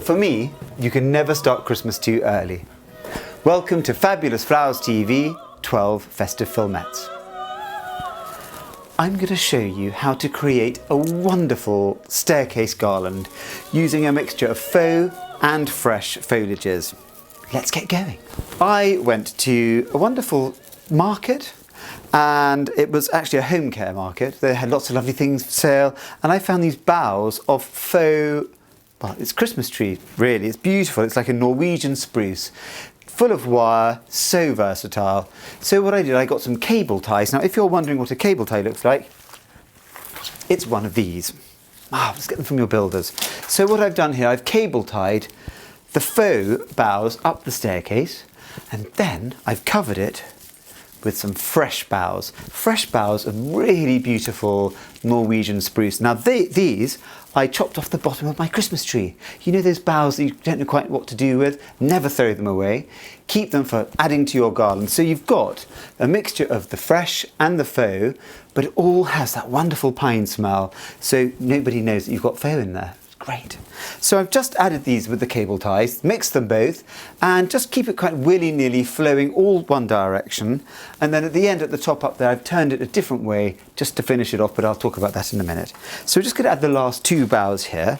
for me, you can never start Christmas too early. Welcome to Fabulous Flowers TV 12 Festive Filmettes. I'm going to show you how to create a wonderful staircase garland using a mixture of faux and fresh foliages. Let's get going. I went to a wonderful market, and it was actually a home care market. They had lots of lovely things for sale, and I found these boughs of faux, well, it's Christmas tree really. It's beautiful. It's like a Norwegian spruce, full of wire, so versatile. So what I did, I got some cable ties. Now if you're wondering what a cable tie looks like, it's one of these. Let's get them from your builders. So what I've done here, I've cable tied the faux boughs up the staircase, and then I've covered it with some fresh boughs. Fresh boughs of really beautiful Norwegian spruce. Now these I chopped off the bottom of my Christmas tree. You know those boughs that you don't know quite what to do with? Never throw them away. Keep them for adding to your garland. So you've got a mixture of the fresh and the faux, but it all has that wonderful pine smell, so nobody knows that you've got faux in there. Great. So I've just added these with the cable ties, mixed them both, and just keep it quite willy-nilly flowing all one direction. And then at the end, at the top up there, I've turned it a different way just to finish it off, but I'll talk about that in a minute. So we're just going to add the last two boughs here.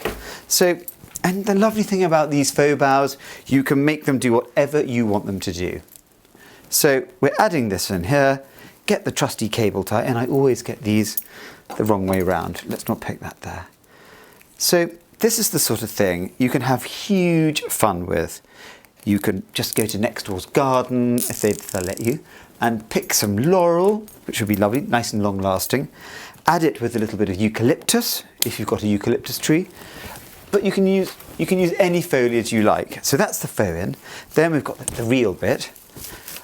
And the lovely thing about these faux boughs, you can make them do whatever you want them to do. So we're adding this in here, get the trusty cable tie, and I always get these the wrong way round. Let's not pick that there. So this is the sort of thing you can have huge fun with. You can just go to next door's garden, if they'll let you, and pick some laurel, which would be lovely, nice and long lasting. Add it with a little bit of eucalyptus, if you've got a eucalyptus tree. But you can use any foliage you like. So that's the faux in. Then we've got the real bit.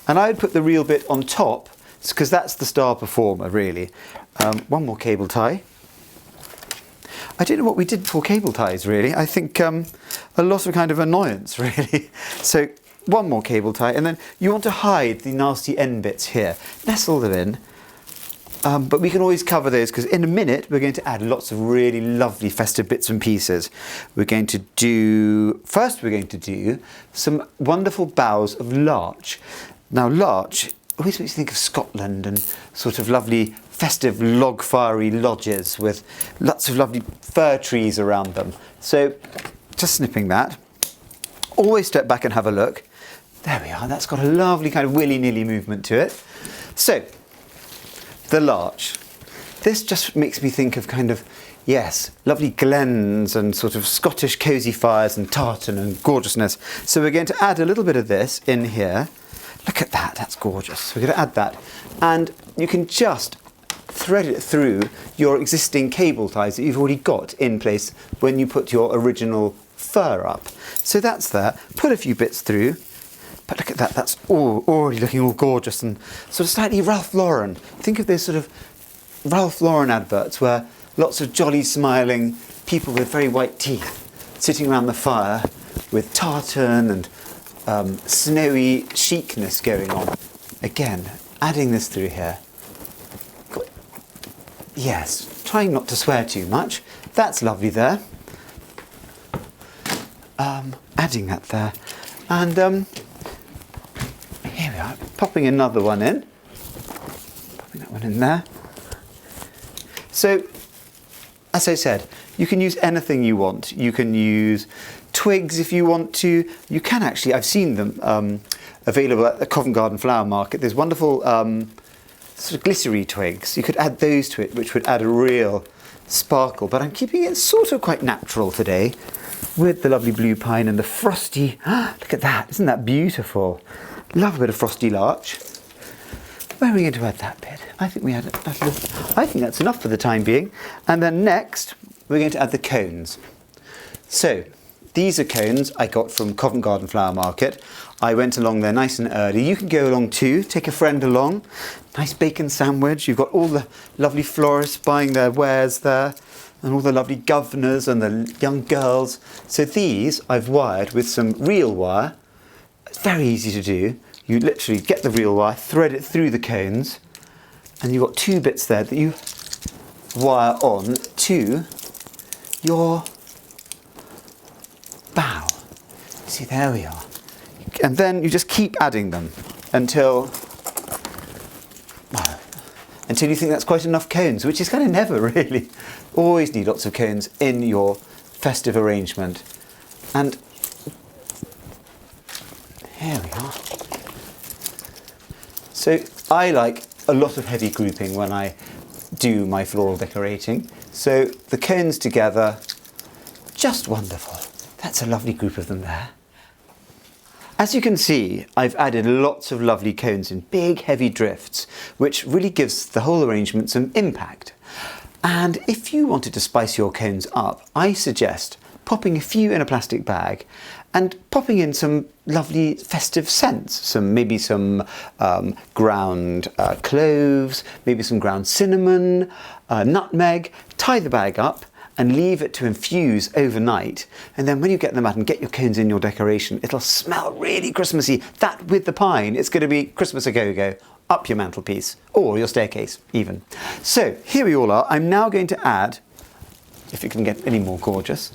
And I would put the real bit on top, because that's the star performer, really. One more cable tie. I don't know what we did for cable ties, really. I think a lot of kind of annoyance, really. So one more cable tie, and then you want to hide the nasty end bits here. Nestle them in, but we can always cover those, because in a minute we're going to add lots of really lovely festive bits and pieces. We're going to do some wonderful boughs of larch. Now larch always makes you think of Scotland and sort of lovely festive log fiery lodges with lots of lovely fir trees around them. So just snipping that. Always step back and have a look. There we are, that's got a lovely kind of willy-nilly movement to it. So the larch. This just makes me think of kind of, yes, lovely glens and sort of Scottish cosy fires and tartan and gorgeousness. So we're going to add a little bit of this in here. Look at that, that's gorgeous. So we're going to add that. And you can just thread it through your existing cable ties that you've already got in place when you put your original fur up. So that's there. Put a few bits through. But look at that, that's already looking all gorgeous and sort of slightly Ralph Lauren. Think of those sort of Ralph Lauren adverts where lots of jolly smiling people with very white teeth sitting around the fire with tartan and snowy chicness going on. Again, adding this through here. Yes, trying not to swear too much. That's lovely there. Adding that there. And here we are, popping another one in. Popping that one in there. So, as I said, you can use anything you want. You can use twigs if you want to. You can actually, I've seen them available at the Covent Garden Flower Market. There's wonderful sort of glycery twigs. You could add those to it, which would add a real sparkle. But I'm keeping it sort of quite natural today with the lovely blue pine and the frosty. Look at that, isn't that beautiful? Love a bit of frosty larch. Where are we going to add that bit? I think we add I think that's enough for the time being. And then next, we're going to add the cones. So these are cones I got from Covent Garden Flower Market. I went along there nice and early. You can go along too, take a friend along. Nice bacon sandwich. You've got all the lovely florists buying their wares there, and all the lovely governors and the young girls. So these I've wired with some real wire. It's very easy to do. You literally get the real wire, thread it through the cones, and you've got two bits there that you wire on to your bow. See, there we are. And then you just keep adding them until you think that's quite enough cones, which is kind of never really. Always need lots of cones in your festive arrangement. And here we are. So I like a lot of heavy grouping when I do my floral decorating. So the cones together, just wonderful. That's a lovely group of them there. As you can see, I've added lots of lovely cones in big heavy drifts, which really gives the whole arrangement some impact. And if you wanted to spice your cones up, I suggest popping a few in a plastic bag and popping in some lovely festive scents. Maybe some ground cloves, maybe some ground cinnamon, nutmeg. Tie the bag up and leave it to infuse overnight. And then when you get them out and get your cones in your decoration, it'll smell really Christmassy. That with the pine, it's going to be Christmas a-go-go up your mantelpiece or your staircase even. So here we all are. I'm now going to add, if it can get any more gorgeous,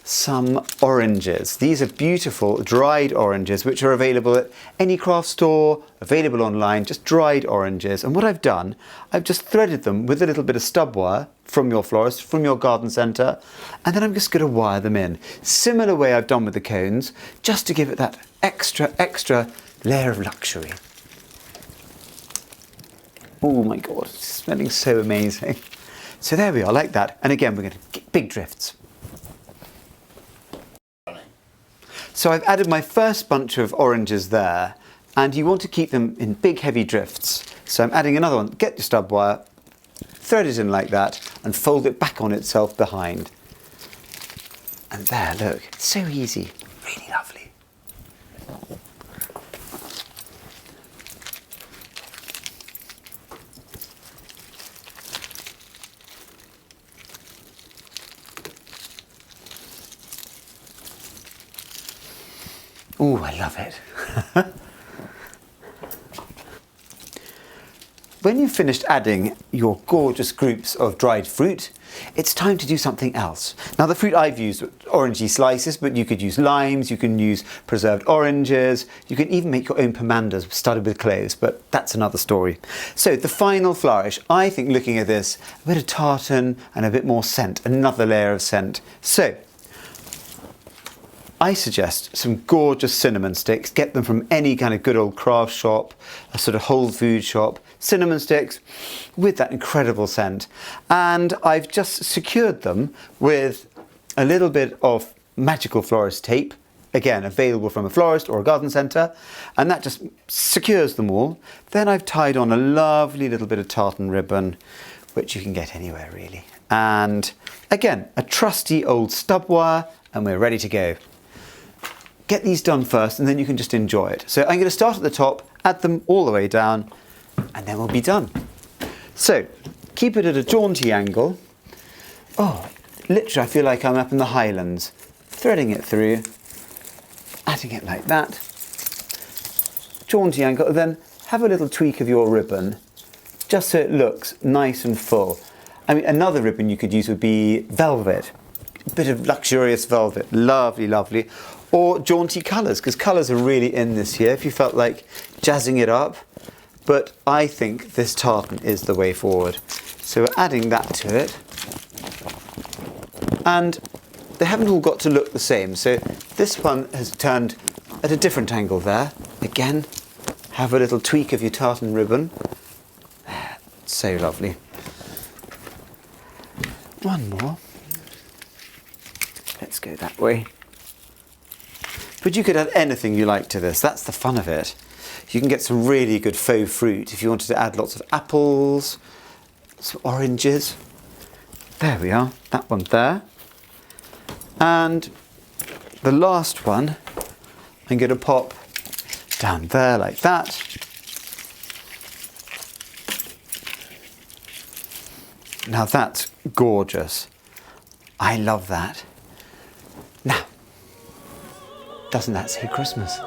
some oranges. These are beautiful dried oranges which are available at any craft store, available online, just dried oranges. And what I've done, I've just threaded them with a little bit of stub wire from your florist, from your garden centre, and then I'm just going to wire them in. Similar way I've done with the cones, just to give it that extra layer of luxury. Oh my God, it's smelling so amazing. So there we are, like that. And again, we're going to get big drifts. So I've added my first bunch of oranges there, and you want to keep them in big heavy drifts. So I'm adding another one. Get your stub wire, thread it in like that, and fold it back on itself behind. And there, look, it's so easy, really lovely. Oh, I love it. When you've finished adding your gorgeous groups of dried fruit, it's time to do something else. Now the fruit I've used are orangey slices, but you could use limes, you can use preserved oranges, you can even make your own pomanders started with cloves, but that's another story. So the final flourish, I think looking at this, a bit of tartan and a bit more scent, another layer of scent. So I suggest some gorgeous cinnamon sticks. Get them from any kind of good old craft shop, a sort of whole food shop. Cinnamon sticks with that incredible scent. And I've just secured them with a little bit of magical florist tape. Again, available from a florist or a garden centre. And that just secures them all. Then I've tied on a lovely little bit of tartan ribbon, which you can get anywhere really. And again, a trusty old stub wire, and we're ready to go. Get these done first and then you can just enjoy it. So I'm going to start at the top, add them all the way down, and then we'll be done. So keep it at a jaunty angle. Oh, literally I feel like I'm up in the Highlands. Threading it through, adding it like that. Jaunty angle, then have a little tweak of your ribbon, just so it looks nice and full. I mean, another ribbon you could use would be velvet. A bit of luxurious velvet, lovely, lovely. Or jaunty colours, because colours are really in this year, if you felt like jazzing it up. But I think this tartan is the way forward. So we're adding that to it. And they haven't all got to look the same. So this one has turned at a different angle there. Again, have a little tweak of your tartan ribbon. So lovely. One more. Let's go that way. But you could add anything you like to this. That's the fun of it. You can get some really good faux fruit if you wanted to add lots of apples, some oranges. There we are, that one there. And the last one, I'm going to pop down there like that. Now that's gorgeous. I love that. Now, doesn't that say Christmas?